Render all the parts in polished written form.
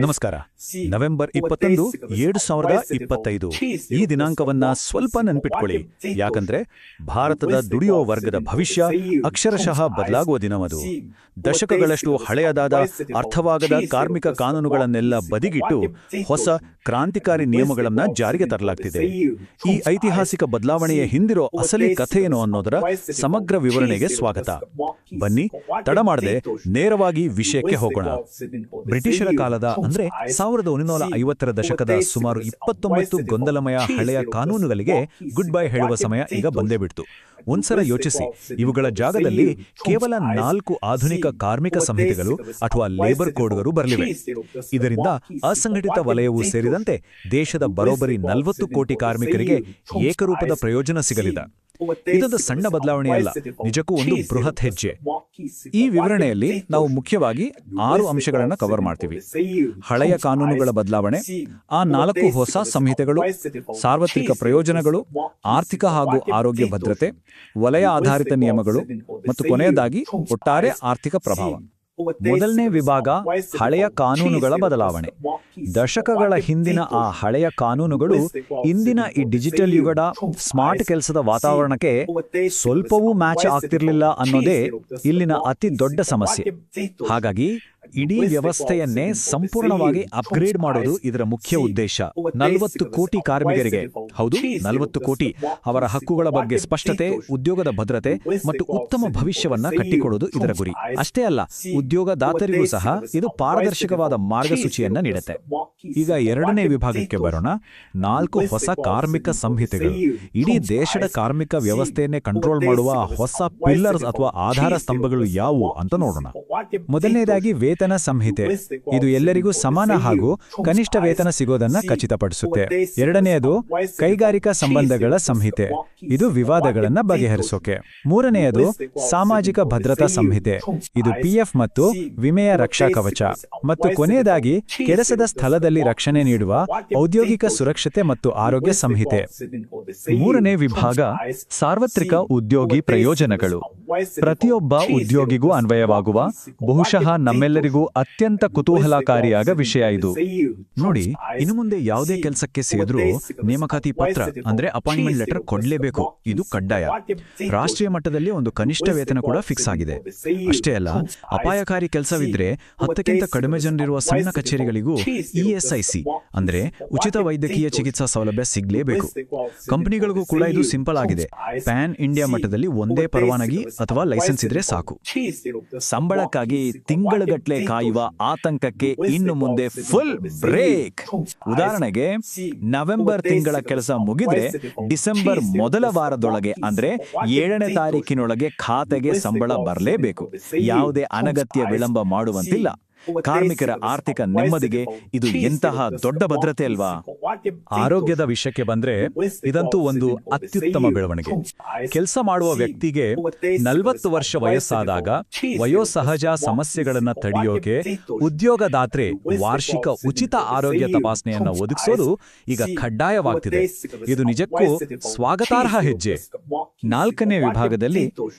ನಮಸ್ಕಾರ. ನವೆಂಬರ್ 21, 2025 ಈ ದಿನಾಂಕವನ್ನ ಸ್ವಲ್ಪ ನೆನಪಿಟ್ಕೊಳ್ಳಿ. ಯಾಕಂದ್ರೆ ಭಾರತದ ದುಡಿಯೋ ವರ್ಗದ ಭವಿಷ್ಯ ಅಕ್ಷರಶಃ ಬದಲಾಗುವ ದಿನವದು. ದಶಕಗಳಷ್ಟು ಹಳೆಯದಾದ ಅರ್ಥವಾಗದ ಕಾರ್ಮಿಕ ಕಾನೂನುಗಳನ್ನೆಲ್ಲ ಬದಿಗಿಟ್ಟು ಹೊಸ ಕ್ರಾಂತಿಕಾರಿ ನಿಯಮಗಳನ್ನ ಜಾರಿಗೆ ತರಲಾಗ್ತಿದೆ. ಈ ಐತಿಹಾಸಿಕ ಬದಲಾವಣೆಯ ಹಿಂದಿರೋ ಅಸಲಿ ಕಥೆಯೇನು ಅನ್ನೋದರ ಸಮಗ್ರ ವಿವರಣೆಗೆ ಸ್ವಾಗತ. ಬನ್ನಿ, ತಡ ಮಾಡದೆ ನೇರವಾಗಿ ವಿಷಯಕ್ಕೆ ಹೋಗೋಣ. ಬ್ರಿಟಿಷರ ಕಾಲದ ಅಂದ್ರೆ 1950ರ ದಶಕದ ಸುಮಾರು 29 ಗೊಂದಲಮಯ ಹಳೆಯ ಕಾನೂನುಗಳಿಗೆ ಗುಡ್ ಬೈ ಹೇಳುವ ಸಮಯ ಈಗ ಬಂದೇ ಬಿಡ್ತು. ಒಂದ್ಸಲ ಯೋಚಿಸಿ, ಇವುಗಳ ಜಾಗದಲ್ಲಿ ಕೇವಲ 4 ಆಧುನಿಕ ಕಾರ್ಮಿಕ ಸಂಹಿತೆಗಳು ಅಥವಾ ಲೇಬರ್ ಕೋಡ್ಗಳು ಬರಲಿವೆ. ಇದರಿಂದ ಅಸಂಘಟಿತ ವಲಯವೂ ಸೇರಿದಂತೆ ದೇಶದ ಬರೋಬ್ಬರಿ 40 ಕೋಟಿ ಕಾರ್ಮಿಕರಿಗೆ ಏಕರೂಪದ ಪ್ರಯೋಜನ ಸಿಗಲಿದೆ. ಇದೊಂದು ಸಣ್ಣ ಬದಲಾವಣೆಯಲ್ಲ, ನಿಜಕ್ಕೂ ಒಂದು ಬೃಹತ್ ಹೆಜ್ಜೆ. ಈ ವಿವರಣೆಯಲ್ಲಿ ನಾವು ಮುಖ್ಯವಾಗಿ 6 ಅಂಶಗಳನ್ನು ಕವರ್ ಮಾಡ್ತೀವಿ. ಹಳೆಯ ಕಾನೂನುಗಳ ಬದಲಾವಣೆ, ಆ 4 ಹೊಸ ಸಂಹಿತೆಗಳು, ಸಾರ್ವತ್ರಿಕ ಪ್ರಯೋಜನಗಳು, ಆರ್ಥಿಕ ಹಾಗೂ ಆರೋಗ್ಯ ಭದ್ರತೆ, ವಲಯ ಆಧಾರಿತ ನಿಯಮಗಳು ಮತ್ತು ಕೊನೆಯದಾಗಿ ಒಟ್ಟಾರೆ ಆರ್ಥಿಕ ಪ್ರಭಾವ. ಮೊದಲನೇ ವಿಭಾಗ, ಹಳೆಯ ಕಾನೂನುಗಳ ಬದಲಾವಣೆ. ದಶಕಗಳ ಹಿಂದಿನ ಆ ಹಳೆಯ ಕಾನೂನುಗಳು ಇಂದಿನ ಈ ಡಿಜಿಟಲ್ ಯುಗದ ಸ್ಮಾರ್ಟ್ ಕೆಲಸದ ವಾತಾವರಣಕ್ಕೆ ಸ್ವಲ್ಪವೂ ಮ್ಯಾಚ್ ಆಗ್ತಿರ್ಲಿಲ್ಲ ಅನ್ನೋದೇ ಇಲ್ಲಿನ ಅತಿ ದೊಡ್ಡ ಸಮಸ್ಯೆ. ಹಾಗಾಗಿ ಇಡೀ ವ್ಯವಸ್ಥೆಯನ್ನೇ ಸಂಪೂರ್ಣವಾಗಿ ಅಪ್ಗ್ರೇಡ್ ಮಾಡೋದು ಇದರ ಮುಖ್ಯ ಉದ್ದೇಶ. 40 ಕೋಟಿ ಕಾರ್ಮಿಕರಿಗೆ, ಹೌದು 40 ಕೋಟಿ, ಅವರ ಹಕ್ಕುಗಳ ಬಗ್ಗೆ ಸ್ಪಷ್ಟತೆ, ಉದ್ಯೋಗದ ಭದ್ರತೆ ಮತ್ತು ಉತ್ತಮ ಭವಿಷ್ಯವನ್ನ ಕಟ್ಟಿಕೊಡೋದು ಇದರ ಗುರಿ. ಅಷ್ಟೇ ಅಲ್ಲ, ಉದ್ಯೋಗದಾತರಿಗೂ ಸಹ ಇದು ಪಾರದರ್ಶಕವಾದ ಮಾರ್ಗಸೂಚಿಯನ್ನ ನೀಡುತ್ತೆ. ಈಗ ಎರಡನೇ ವಿಭಾಗಕ್ಕೆ ಬರೋಣ. 4 ಹೊಸ ಕಾರ್ಮಿಕ ಸಂಹಿತೆಗಳು ಇಡೀ ದೇಶದ ಕಾರ್ಮಿಕ ವ್ಯವಸ್ಥೆಯನ್ನೇ ಕಂಟ್ರೋಲ್ ಮಾಡುವ ಹೊಸ ಪಿಲ್ಲರ್ಸ್ ಅಥವಾ ಆಧಾರ ಸ್ತಂಭಗಳು ಯಾವುವು ಅಂತ ನೋಡೋಣ. ಮೊದಲನೇದಾಗಿ ವೇತನ ಸಂಹಿತೆ. ಇದು ಎಲ್ಲರಿಗೂ ಸಮಾನ ಹಾಗೂ ಕನಿಷ್ಠ ವೇತನ ಸಿಗೋದನ್ನ ಖಚಿತಪಡಿಸುತ್ತೆ. ಎರಡನೆಯದು ಕೈಗಾರಿಕಾ ಸಂಬಂಧಗಳ ಸಂಹಿತೆ. ಇದು ವಿವಾದಗಳನ್ನ ಬಗೆಹರಿಸೋಕೆ. ಮೂರನೆಯದು ಸಾಮಾಜಿಕ ಭದ್ರತಾ ಸಂಹಿತೆ. ಇದು ಪಿಎಫ್ ಮತ್ತು ವಿಮೆಯ ರಕ್ಷಾ ಕವಚ. ಮತ್ತು ಕೊನೆಯದಾಗಿ ಕೆಲಸದ ಸ್ಥಳದಲ್ಲಿ ರಕ್ಷಣೆ ನೀಡುವ ಔದ್ಯೋಗಿಕ ಸುರಕ್ಷತೆ ಮತ್ತು ಆರೋಗ್ಯ ಸಂಹಿತೆ. ಮೂರನೇ ವಿಭಾಗ, ಸಾರ್ವತ್ರಿಕ ಉದ್ಯೋಗಿ ಪ್ರಯೋಜನಗಳು. ಪ್ರತಿಯೊಬ್ಬ ಉದ್ಯೋಗಿಗೂ ಅನ್ವಯವಾಗುವ, ಬಹುಶಃ ನಮ್ಮೆಲ್ಲರಿಗೂ ಅತ್ಯಂತ ಕುತೂಹಲಕಾರಿಯಾದ ವಿಷಯ ಇದು. ನೋಡಿ, ಇನ್ನು ಮುಂದೆ ಯಾವುದೇ ಕೆಲಸಕ್ಕೆ ಸೇರಿದ್ರೂ ನೇಮಕಾತಿ ಪತ್ರ ಅಂದ್ರೆ ಅಪಾಯಿಂಟ್ಮೆಂಟ್ ಲೆಟರ್ ಕೊಡ್ಲೇಬೇಕು. ಇದು ಕಡ್ಡಾಯ. ರಾಷ್ಟ್ರೀಯ ಮಟ್ಟದಲ್ಲಿ ಒಂದು ಕನಿಷ್ಠ ವೇತನ ಕೂಡ ಫಿಕ್ಸ್ ಆಗಿದೆ. ಅಷ್ಟೇ ಅಲ್ಲ, ಅಪಾಯಕಾರಿ ಕೆಲಸವಿದ್ರೆ 10ಕ್ಕಿಂತ ಕಡಿಮೆ ಜನರಿರುವ ಸಣ್ಣ ಕಚೇರಿಗಳಿಗೂ ಇಎಸ್ಐಸಿ ಅಂದ್ರೆ ಉಚಿತ ವೈದ್ಯಕೀಯ ಚಿಕಿತ್ಸಾ ಸೌಲಭ್ಯ ಸಿಗ್ಲೇಬೇಕು. ಕಂಪನಿಗಳಿಗೂ ಕೂಡ ಇದು ಸಿಂಪಲ್ ಆಗಿದೆ. ಪ್ಯಾನ್ ಇಂಡಿಯಾ ಮಟ್ಟದಲ್ಲಿ ಒಂದೇ ಪರವಾನಗಿ ಅಥವಾ ಲೈಸೆನ್ಸ್ ಇದ್ರೆ ಸಾಕು. ಸಂಬಳಕ್ಕಾಗಿ ತಿಂಗಳಗಟ್ಲೆ ಕಾಯುವ ಆತಂಕಕ್ಕೆ ಇನ್ನು ಮುಂದೆ ಫುಲ್ ಬ್ರೇಕ್. ಉದಾಹರಣೆಗೆ, ನವೆಂಬರ್ ತಿಂಗಳ ಕೆಲಸ ಮುಗಿದ್ರೆ ಡಿಸೆಂಬರ್ ಮೊದಲ ವಾರದೊಳಗೆ ಅಂದ್ರೆ 7ನೇ ತಾರೀಕಿನೊಳಗೆ ಖಾತೆಗೆ ಸಂಬಳ ಬರಲೇಬೇಕು. ಯಾವುದೇ ಅನಗತ್ಯ ವಿಳಂಬ ಮಾಡುವಂತಿಲ್ಲ. ಕಾರ್ಮಿಕರ ಆರ್ಥಿಕ ನೆಮ್ಮದಿಗೆ ಇದು ಎಂತಹ ದೊಡ್ಡ ಭದ್ರತೆ ಅಲ್ವಾ? ಆರೋಗ್ಯದ ವಿಷಯಕ್ಕೆ ಬಂದ್ರೆ ಇದಂತೂ ಒಂದು ಅತ್ಯುತ್ತಮ ಬೆಳವಣಿಗೆ. ಕೆಲಸ ಮಾಡುವ ವ್ಯಕ್ತಿಗೆ 40 ವರ್ಷ ವಯಸ್ಸಾದಾಗ ವಯೋಸಹಜ ಸಮಸ್ಯೆಗಳನ್ನ ತಡೆಯೋಕೆ ಉದ್ಯೋಗದಾತ್ರೆ ವಾರ್ಷಿಕ ಉಚಿತ ಆರೋಗ್ಯ ತಪಾಸಣೆಯನ್ನ ಒದಗಿಸೋದು ಈಗ ಕಡ್ಡಾಯವಾಗ್ತಿದೆ. ಇದು ನಿಜಕ್ಕೂ ಸ್ವಾಗತಾರ್ಹ ಹೆಜ್ಜೆ. 4ನೇ ವಿಭಾಗದಲ್ಲಿ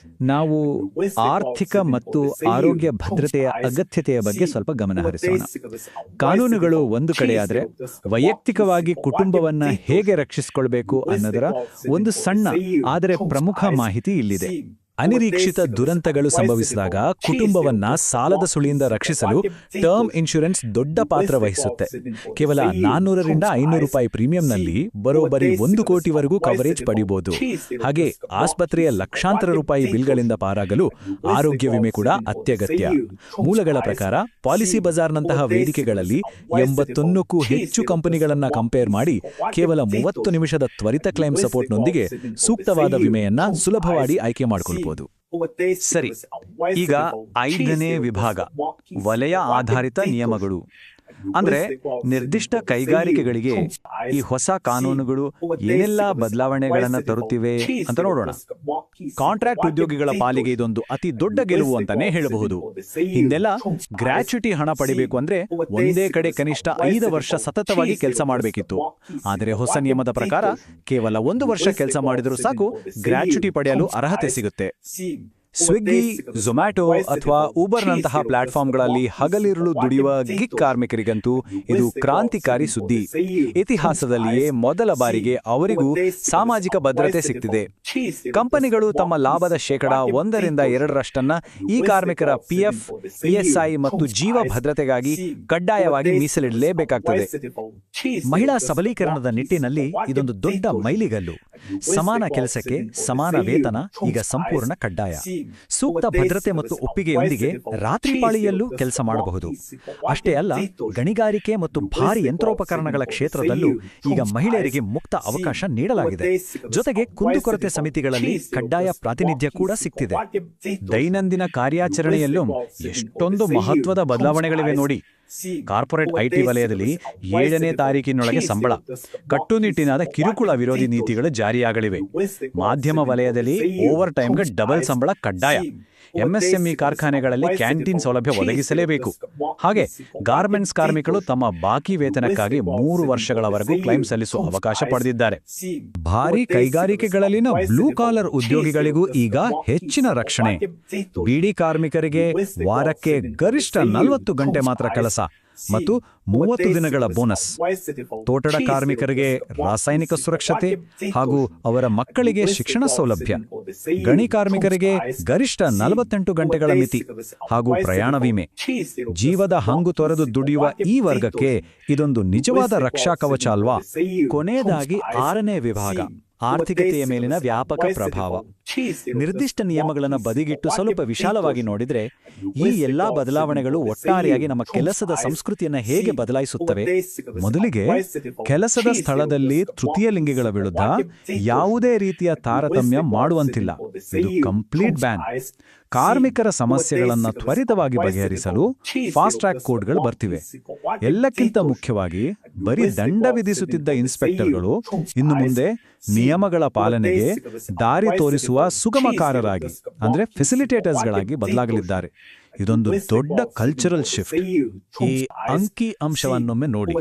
ನಾವು ಆರ್ಥಿಕ ಮತ್ತು ಆರೋಗ್ಯ ಭದ್ರತೆಯ ಅಗತ್ಯತೆಯ ಬಗ್ಗೆ ಸ್ವಲ್ಪ ಗಮನ ಹರಿಸೋಣ. ಕಾನೂನುಗಳು ಒಂದು ಕಡೆಯಾದ್ರೆ, ವೈಯಕ್ತಿಕವಾಗಿ ಕುಟುಂಬವನ್ನ ಹೇಗೆ ರಕ್ಷಿಸಿಕೊಳ್ಬೇಕು ಅನ್ನೋದರ ಒಂದು ಸಣ್ಣ ಆದರೆ ಪ್ರಮುಖ ಮಾಹಿತಿ ಇಲ್ಲಿದೆ. ಅನಿರೀಕ್ಷಿತ ದುರಂತಗಳು ಸಂಭವಿಸಿದಾಗ ಕುಟುಂಬವನ್ನ ಸಾಲದ ಸುಳಿಯಿಂದ ರಕ್ಷಿಸಲು ಟರ್ಮ್ ಇನ್ಶೂರೆನ್ಸ್ ದೊಡ್ಡ ಪಾತ್ರ ವಹಿಸುತ್ತೆ. ಕೇವಲ 400 ರಿಂದ 500 ರೂಪಾಯಿ ಪ್ರೀಮಿಯಂನಲ್ಲಿ ಬರೋಬ್ಬರಿ 1 ಕೋಟಿವರೆಗೂ ಕವರೇಜ್ ಪಡೆಯಬಹುದು. ಹಾಗೆ ಆಸ್ಪತ್ರೆಯ ಲಕ್ಷಾಂತರ ರೂಪಾಯಿ ಬಿಲ್ಗಳಿಂದ ಪಾರಾಗಲು ಆರೋಗ್ಯ ವಿಮೆ ಕೂಡ ಅತ್ಯಗತ್ಯ. ಮೂಲಗಳ ಪ್ರಕಾರ ಪಾಲಿಸಿ ಬಜಾರ್ನಂತಹ ವೇದಿಕೆಗಳಲ್ಲಿ 81ಕ್ಕೂ ಹೆಚ್ಚು ಕಂಪನಿಗಳನ್ನ ಕಂಪೇರ್ ಮಾಡಿ ಕೇವಲ 30 ನಿಮಿಷದ ತ್ವರಿತ ಕ್ಲೈಮ್ ಸಪೋರ್ಟ್ನೊಂದಿಗೆ ಸೂಕ್ತವಾದ ವಿಮೆಯನ್ನ ಸುಲಭವಾಗಿ ಆಯ್ಕೆ ಮಾಡಿಕೊಳ್ಳಬಹುದು. ಸರಿ, ಈಗ 5ನೇ ವಿಭಾಗ, ವಲಯ ಆಧಾರಿತ ನಿಯಮಗಳು. ಅಂದ್ರೆ ನಿರ್ದಿಷ್ಟ ಕೈಗಾರಿಕೆಗಳಿಗೆ ಈ ಹೊಸ ಕಾನೂನುಗಳು ಏನೆಲ್ಲ ಬದಲಾವಣೆಗಳನ್ನ ತರುತ್ತಿವೆ ಅಂತ ನೋಡೋಣ. ಕಾಂಟ್ರಾಕ್ಟ್ ಉದ್ಯೋಗಿಗಳ ಪಾಲಿಗೆ ಇದೊಂದು ಅತಿ ದೊಡ್ಡ ಗೆಲುವು ಅಂತಾನೆ ಹೇಳಬಹುದು. ಹಿಂದೆಲ್ಲ ಗ್ರಾಚ್ಯುಟಿ ಹಣ ಪಡಿಬೇಕು ಅಂದ್ರೆ ಒಂದೇ ಕಡೆ ಕನಿಷ್ಠ 5 ವರ್ಷ ಸತತವಾಗಿ ಕೆಲಸ ಮಾಡಬೇಕಿತ್ತು. ಆದರೆ ಹೊಸ ನಿಯಮದ ಪ್ರಕಾರ ಕೇವಲ 1 ವರ್ಷ ಕೆಲಸ ಮಾಡಿದರೂ ಸಾಕು ಗ್ರಾಚ್ಯುಟಿ ಪಡೆಯಲು ಅರ್ಹತೆ ಸಿಗುತ್ತೆ. ಸ್ವಿಗ್ಗಿ, ಝೊಮ್ಯಾಟೊ ಅಥವಾ ಊಬರ್ನಂತಹ ಪ್ಲಾಟ್ಫಾರ್ಮ್ಗಳಲ್ಲಿ ಹಗಲಿರುಳು ದುಡಿಯುವ ಗಿಗ್ ಕಾರ್ಮಿಕರಿಗಂತೂ ಇದು ಕ್ರಾಂತಿಕಾರಿ ಸುದ್ದಿ. ಇತಿಹಾಸದಲ್ಲಿಯೇ ಮೊದಲ ಬಾರಿಗೆ ಅವರಿಗೂ ಸಾಮಾಜಿಕ ಭದ್ರತೆ ಸಿಗ್ತಿದೆ. ಕಂಪನಿಗಳು ತಮ್ಮ ಲಾಭದ 1-2% ಈ ಕಾರ್ಮಿಕರ ಪಿಎಫ್, ಇಎಸ್ಐ ಮತ್ತು ಜೀವ ಭದ್ರತೆಗಾಗಿ ಕಡ್ಡಾಯವಾಗಿ ಮೀಸಲಿಡಲೇಬೇಕಾಗ್ತದೆ. ಮಹಿಳಾ ಸಬಲೀಕರಣದ ನಿಟ್ಟಿನಲ್ಲಿ ಇದೊಂದು ದೊಡ್ಡ ಮೈಲಿಗಲ್ಲು. ಸಮಾನ ಕೆಲಸಕ್ಕೆ ಸಮಾನ ವೇತನ ಈಗ ಸಂಪೂರ್ಣ ಕಡ್ಡಾಯ. ಸೂಕ್ತ ಭದ್ರತೆ ಮತ್ತು ಒಪ್ಪಿಗೆಯೊಂದಿಗೆ ರಾತ್ರಿ ಪಾಳಿಯಲ್ಲೂ ಕೆಲಸ ಮಾಡಬಹುದು. ಅಷ್ಟೇ ಅಲ್ಲ, ಗಣಿಗಾರಿಕೆ ಮತ್ತು ಭಾರಿ ಯಂತ್ರೋಪಕರಣಗಳ ಕ್ಷೇತ್ರದಲ್ಲೂ ಈಗ ಮಹಿಳೆಯರಿಗೆ ಮುಕ್ತ ಅವಕಾಶ ನೀಡಲಾಗಿದೆ. ಜೊತೆಗೆ ಕುಂದುಕೊರತೆ ಸಮಿತಿಗಳಲ್ಲಿ ಕಡ್ಡಾಯ ಪ್ರಾತಿನಿಧ್ಯ ಕೂಡ ಸಿಗ್ತಿದೆ. ದೈನಂದಿನ ಕಾರ್ಯಾಚರಣೆಯಲ್ಲೂ ಎಷ್ಟೊಂದು ಮಹತ್ವದ ಬದಲಾವಣೆಗಳಿವೆ ನೋಡಿ. ಕಾರ್ಪೊರೇಟ್ ಐಟಿ ವಲಯದಲ್ಲಿ 7ನೇ ತಾರೀಕಿನೊಳಗೆ ಸಂಬಳ, ಕಟ್ಟುನಿಟ್ಟಿನಾದ ಕಿರುಕುಳ ವಿರೋಧಿ ನೀತಿಗಳು ಜಾರಿಯಾಗಲಿವೆ. ಮಾಧ್ಯಮ ವಲಯದಲ್ಲಿ ಓವರ್ ಟೈಮ್ಗೆ ಡಬಲ್ ಸಂಬಳ ಕಡ್ಡಾಯ. ಎಂಎಸ್ಎಂಇ ಕಾರ್ಖಾನೆಗಳಲ್ಲಿ ಕ್ಯಾಂಟೀನ್ ಸೌಲಭ್ಯ ಒದಗಿಸಲೇಬೇಕು. ಹಾಗೆ ಗಾರ್ಮೆಂಟ್ಸ್ ಕಾರ್ಮಿಕರು ತಮ್ಮ ಬಾಕಿ ವೇತನಕ್ಕಾಗಿ 3 ವರ್ಷಗಳವರೆಗೂ ಕ್ಲೈಮ್ ಸಲ್ಲಿಸುವ ಅವಕಾಶ ಪಡೆದಿದ್ದಾರೆ. ಭಾರಿ ಕೈಗಾರಿಕೆಗಳಲ್ಲಿನ ಬ್ಲೂ ಕಾಲರ್ ಉದ್ಯೋಗಿಗಳಿಗೂ ಈಗ ಹೆಚ್ಚಿನ ರಕ್ಷಣೆ. ಬೀಡಿ ಕಾರ್ಮಿಕರಿಗೆ ವಾರಕ್ಕೆ ಗರಿಷ್ಠ 40 ಗಂಟೆ ಮಾತ್ರ ಕೆಲಸ ಮತ್ತು 30 ದಿನಗಳ ಬೋನಸ್. ತೋಟದ ಕಾರ್ಮಿಕರಿಗೆ ರಾಸಾಯನಿಕ ಸುರಕ್ಷತೆ ಹಾಗೂ ಅವರ ಮಕ್ಕಳಿಗೆ ಶಿಕ್ಷಣ ಸೌಲಭ್ಯ. ಗಣಿ ಕಾರ್ಮಿಕರಿಗೆ ಗರಿಷ್ಠ 48 ಗಂಟೆಗಳ ಮಿತಿ ಹಾಗೂ ಪ್ರಯಾಣ ವಿಮೆ. ಜೀವದ ಹಂಗು ತೊರೆದು ದುಡಿಯುವ ಈ ವರ್ಗಕ್ಕೆ ಇದೊಂದು ನಿಜವಾದ ರಕ್ಷಾ ಕವಚ ಅಲ್ವಾ? ಕೊನೆಯದಾಗಿ 6ನೇ ವಿಭಾಗ, ಆರ್ಥಿಕತೆಯ ಮೇಲಿನ ವ್ಯಾಪಕ ಪ್ರಭಾವ. ನಿರ್ದಿಷ್ಟ ನಿಯಮಗಳನ್ನು ಬದಿಗಿಟ್ಟು ಸ್ವಲ್ಪ ವಿಶಾಲವಾಗಿ ನೋಡಿದ್ರೆ, ಈ ಎಲ್ಲಾ ಬದಲಾವಣೆಗಳು ಒಟ್ಟಾರೆಯಾಗಿ ನಮ್ಮ ಕೆಲಸದ ಸಂಸ್ಕೃತಿಯನ್ನು ಹೇಗೆ ಬದಲಾಯಿಸುತ್ತವೆ? ಮೊದಲಿಗೆ, ಕೆಲಸದ ಸ್ಥಳದಲ್ಲಿ ತೃತೀಯ ಲಿಂಗಿಗಳ ವಿರುದ್ಧ ಯಾವುದೇ ರೀತಿಯ ತಾರತಮ್ಯ ಮಾಡುವಂತಿಲ್ಲ. ಇದು ಕಂಪ್ಲೀಟ್ ಬ್ಯಾನ್. ಕಾರ್ಮಿಕರ ಸಮಸ್ಯೆಗಳನ್ನು ತ್ವರಿತವಾಗಿ ಬಗೆಹರಿಸಲು ಫಾಸ್ಟ್ ಟ್ರ್ಯಾಕ್ ಕೋಡ್ಗಳು ಬರ್ತಿವೆ. ಎಲ್ಲಕ್ಕಿಂತ ಮುಖ್ಯವಾಗಿ, ಬರೀ ದಂಡ ವಿಧಿಸುತ್ತಿದ್ದ ಇನ್ಸ್ಪೆಕ್ಟರ್ಗಳು ಇನ್ನು ಮುಂದೆ ನಿಯಮಗಳ ಪಾಲನೆಗೆ ದಾರಿ ತೋರಿಸುವ ಸುಗಮಕಾರರಾಗಿ, ಅಂದ್ರೆ ಫೆಸಿಲಿಟೇಟರ್ಸ್ಗಳಾಗಿ ಬದಲಾಗಲಿದ್ದಾರೆ. ಇದೊಂದು ದೊಡ್ಡ ಕಲ್ಚರಲ್ ಶಿಫ್ಟ್. ಈ ಅಂಕಿ ಅಂಶವನ್ನೊಮ್ಮೆ ನೋಡಿ.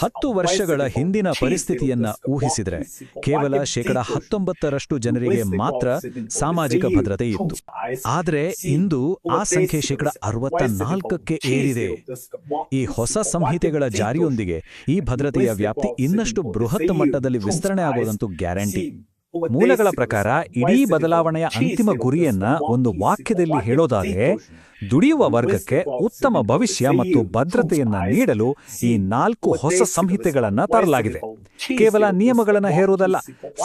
10 ವರ್ಷಗಳ ಹಿಂದಿನ ಪರಿಸ್ಥಿತಿಯನ್ನ ಊಹಿಸಿದ್ರೆ ಕೇವಲ 19% ಜನರಿಗೆ ಮಾತ್ರ ಸಾಮಾಜಿಕ ಭದ್ರತೆ ಇತ್ತು. ಆದ್ರೆ ಇಂದು ಆ ಸಂಖ್ಯೆ 64% ಏರಿದೆ. ಈ ಹೊಸ ಸಂಹಿತೆಗಳ ಜಾರಿಯೊಂದಿಗೆ ಈ ಭದ್ರತೆಯ ವ್ಯಾಪ್ತಿ ಇನ್ನಷ್ಟು ಬೃಹತ್ ಮಟ್ಟದಲ್ಲಿ ವಿಸ್ತರಣೆ ಆಗೋದಂತೂ ಗ್ಯಾರಂಟಿ. ಮೂಲಗಳ ಪ್ರಕಾರ ಇಡೀ ಬದಲಾವಣೆಯ ಅಂತಿಮ ಗುರಿಯನ್ನ ಒಂದು ವಾಕ್ಯದಲ್ಲಿ ಹೇಳೋದಾದ್ರೆ, ದುಡಿಯುವ ವರ್ಗಕ್ಕೆ ಉತ್ತಮ ಭವಿಷ್ಯ ಮತ್ತು ಭದ್ರತೆಯನ್ನ ನೀಡಲು ಈ 4 ಹೊಸ ಸಂಹಿತೆಗಳನ್ನ ತರಲಾಗಿದೆ. ಕೇವಲ ನಿಯಮಗಳನ್ನು ಹೇರುವುದಲ್ಲ,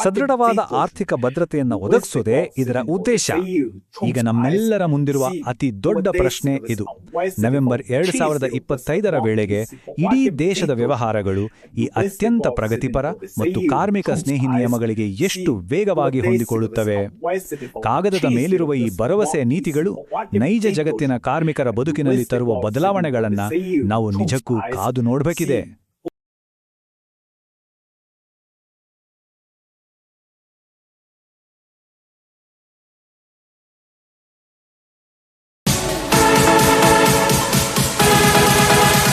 ಸದೃಢವಾದ ಆರ್ಥಿಕ ಭದ್ರತೆಯನ್ನ ಒದಗಿಸುವುದೇ ಇದರ ಉದ್ದೇಶ. ಈಗ ನಮ್ಮೆಲ್ಲರ ಮುಂದಿರುವ ಅತಿ ದೊಡ್ಡ ಪ್ರಶ್ನೆ ಇದು: ನವೆಂಬರ್ 2025ರ ವೇಳೆಗೆ ಇಡೀ ದೇಶದ ವ್ಯವಹಾರಗಳು ಈ ಅತ್ಯಂತ ಪ್ರಗತಿಪರ ಮತ್ತು ಕಾರ್ಮಿಕ ಸ್ನೇಹಿ ನಿಯಮಗಳಿಗೆ ಎಷ್ಟು ವೇಗವಾಗಿ ಹೊಂದಿಕೊಳ್ಳುತ್ತವೆ? ಕಾಗದದ ಮೇಲಿರುವ ಈ ಭರವಸೆಯ ನೀತಿಗಳು ನೈಜ ಜಗತ್ತಿನ ಕಾರ್ಮಿಕರ ಬದುಕಿನಲ್ಲಿ ತರುವ ಬದಲಾವಣೆಗಳನ್ನ ನಾವು ನಿಜಕ್ಕೂ ಕಾದು ನೋಡಬೇಕಿದೆ.